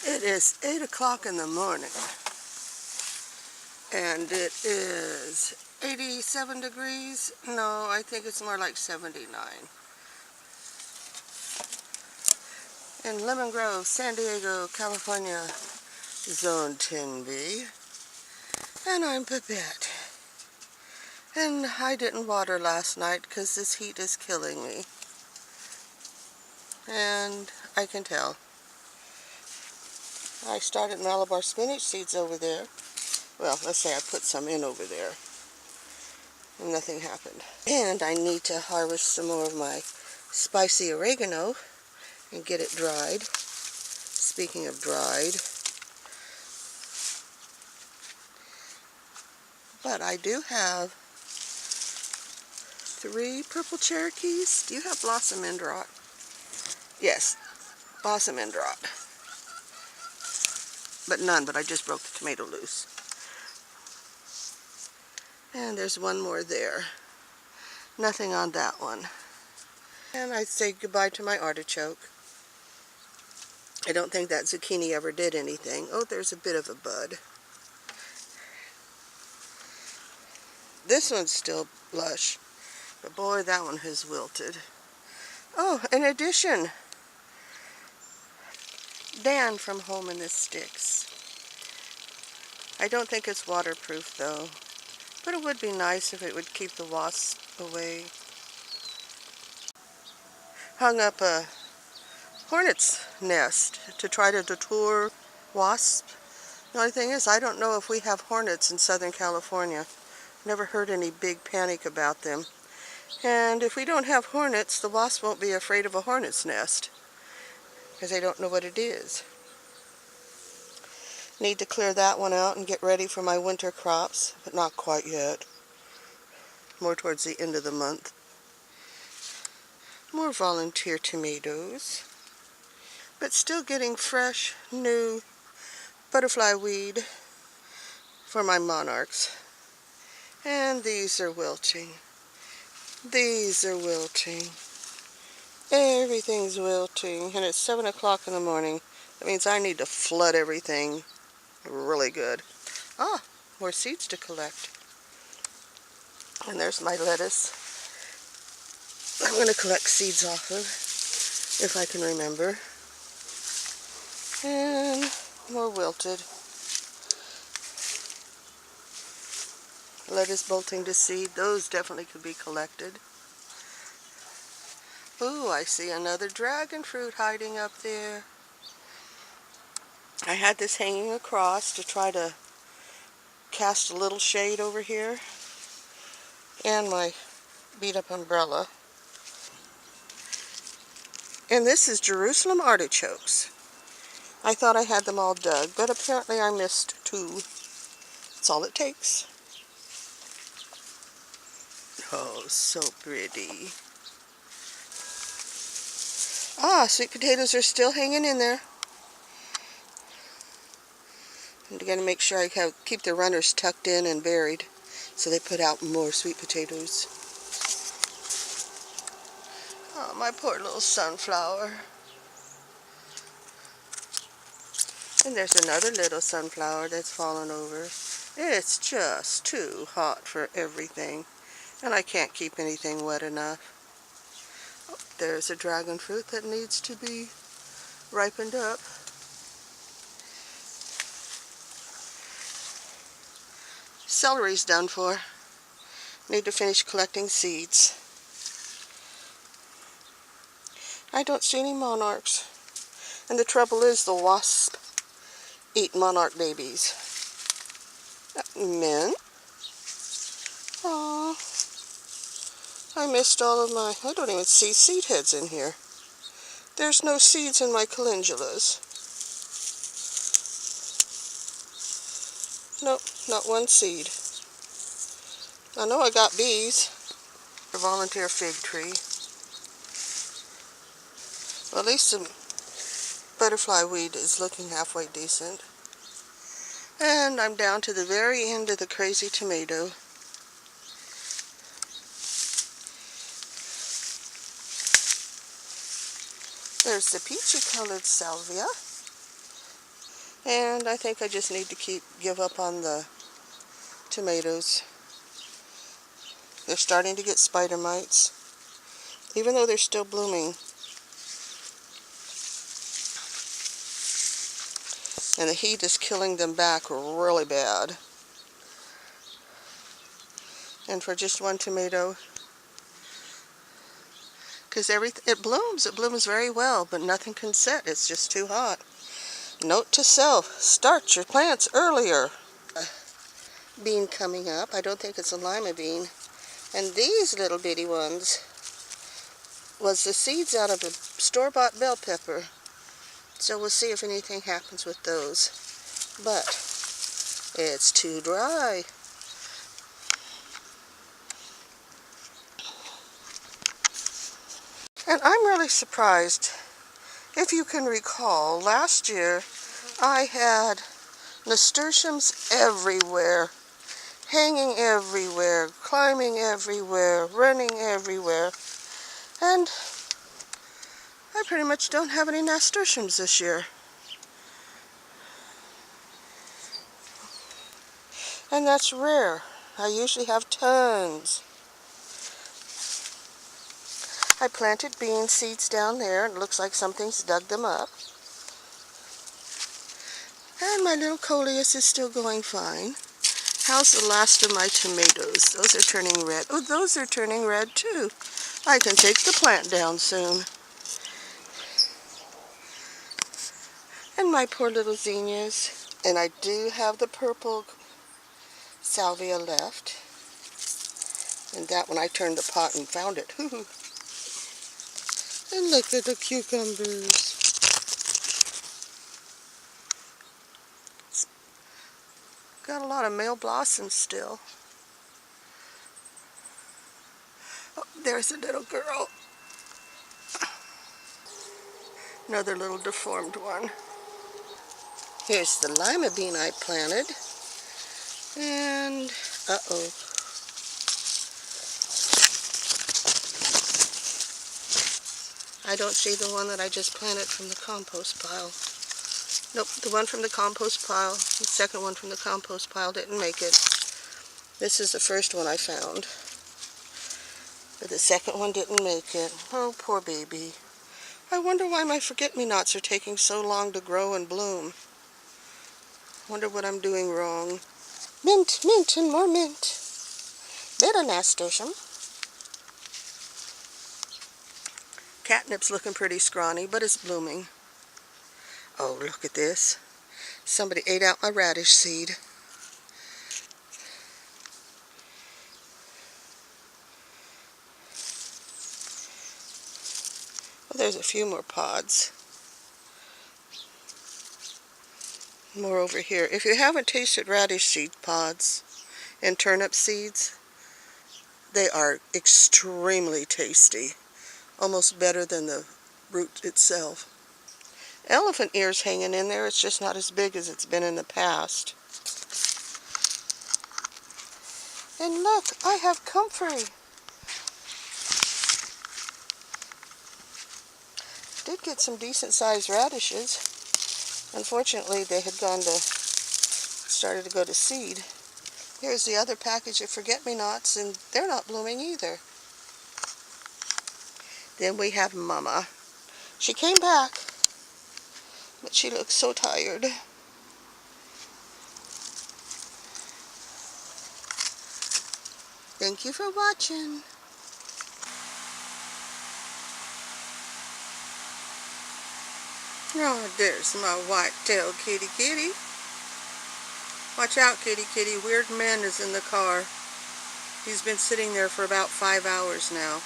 It is 8 o'clock in the morning, and it is 87 degrees. No, I think it's more like 79. In Lemon Grove, San Diego, California, Zone 10B. And I'm Babette. And I didn't water last night because this heat is killing me. And I can tell. I started Malabar spinach seeds over there. Well, let's say I put some in over there. And nothing happened. And I need to harvest some more of my spicy oregano and get it dried. Speaking of dried. But I do have 3 purple Cherokees. Do you have blossom endrot? Yes, blossom endrot. But none, but I just broke the tomato loose. And there's one more there. Nothing on that one. And I say goodbye to my artichoke. I don't think that zucchini ever did anything. Oh, there's a bit of a bud. This one's still lush, but boy, that one has wilted. Oh, in addition, Dan from Home in the Sticks. I don't think it's waterproof though, but it would be nice if it would keep the wasps away. Hung up a hornet's nest to try to deter wasps. The only thing is, I don't know if we have hornets in Southern California. Never heard any big panic about them. And if we don't have hornets, the wasps won't be afraid of a hornet's nest, because they don't know what it is. Need to clear that one out and get ready for my winter crops, but not quite yet. More towards the end of the month. More volunteer tomatoes, but still getting fresh, new butterfly weed for my monarchs. And these are wilting. These are wilting. Everything's wilting, and it's 7 o'clock in the morning. That means I need to flood everything really good. Ah, more seeds to collect. And there's my lettuce. I'm going to collect seeds off of, if I can remember. And more wilted. Lettuce bolting to seed. Those definitely could be collected. Ooh, I see another dragon fruit hiding up there. I had this hanging across to try to cast a little shade over here. And my beat-up umbrella. And this is Jerusalem artichokes. I thought I had them all dug, but apparently I missed 2. That's all it takes. Oh, so pretty. Ah, sweet potatoes are still hanging in there. And again, make sure I keep the runners tucked in and buried so they put out more sweet potatoes. Oh, my poor little sunflower. And there's another little sunflower that's fallen over. It's just too hot for everything. And I can't keep anything wet enough. Oh, there's a dragon fruit that needs to be ripened up. Celery's done for. Need to finish collecting seeds. I don't see any monarchs. And the trouble is the wasps eat monarch babies. Men. Aww. I missed all of my... I don't even see seed heads in here. There's no seeds in my calendulas. Nope, not one seed. I know I got bees. A volunteer fig tree. Well, at least the butterfly weed is looking halfway decent. And I'm down to the very end of the crazy tomato. There's the peachy colored salvia. And I think I just need to give up on the tomatoes. They're starting to get spider mites, even though they're still blooming. And the heat is killing them back really bad. And for just one tomato, because it blooms very well, but nothing can set. It's just too hot. Note to self, start your plants earlier. Bean coming up. I don't think it's a lima bean. And these little bitty ones was the seeds out of a store-bought bell pepper. So we'll see if anything happens with those. But it's too dry. And I'm really surprised. If you can recall, last year I had nasturtiums everywhere, hanging everywhere, climbing everywhere, running everywhere. And I pretty much don't have any nasturtiums this year. And that's rare. I usually have tons. I planted bean seeds down there, and it looks like something's dug them up. And my little coleus is still going fine. How's the last of my tomatoes? Those are turning red. Oh, those are turning red too. I can take the plant down soon. And my poor little zinnias. And I do have the purple salvia left. And that one I turned the pot and found it. And look at the cucumbers. It's got a lot of male blossoms still. Oh, there's a little girl. Another little deformed one. Here's the lima bean I planted. And, uh-oh. I don't see the one that I just planted from the compost pile. Nope, the one from the compost pile, the second one from the compost pile didn't make it. This is the first one I found. But the second one didn't make it. Oh, poor baby. I wonder why my forget-me-nots are taking so long to grow and bloom. Wonder what I'm doing wrong. Mint, mint, and more mint. Bit of nasturtium. Catnip's looking pretty scrawny, but it's blooming. Oh, look at this. Somebody ate out my radish seed. Well, there's a few more pods. More over here. If you haven't tasted radish seed pods and turnip seeds, they are extremely tasty. Almost better than the root itself. Elephant ears hanging in there. It's just not as big as it's been in the past. And look, I have comfrey. Did get some decent sized radishes. Unfortunately, they had started to go to seed. Here's the other package of forget-me-nots, and they're not blooming either. Then we have Mama. She came back, but she looks so tired. Thank you for watching. Oh, there's my white-tailed kitty kitty. Watch out, kitty kitty. Weird Man is in the car. He's been sitting there for about 5 hours now.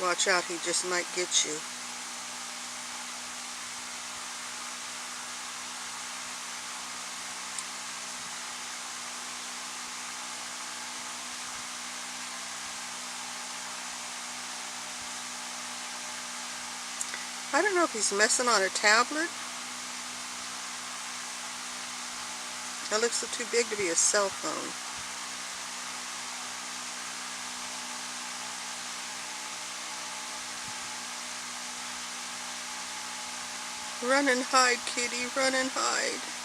Watch out, he just might get you. I don't know if he's messing on a tablet. That looks too big to be a cell phone. Run and hide, kitty, run and hide.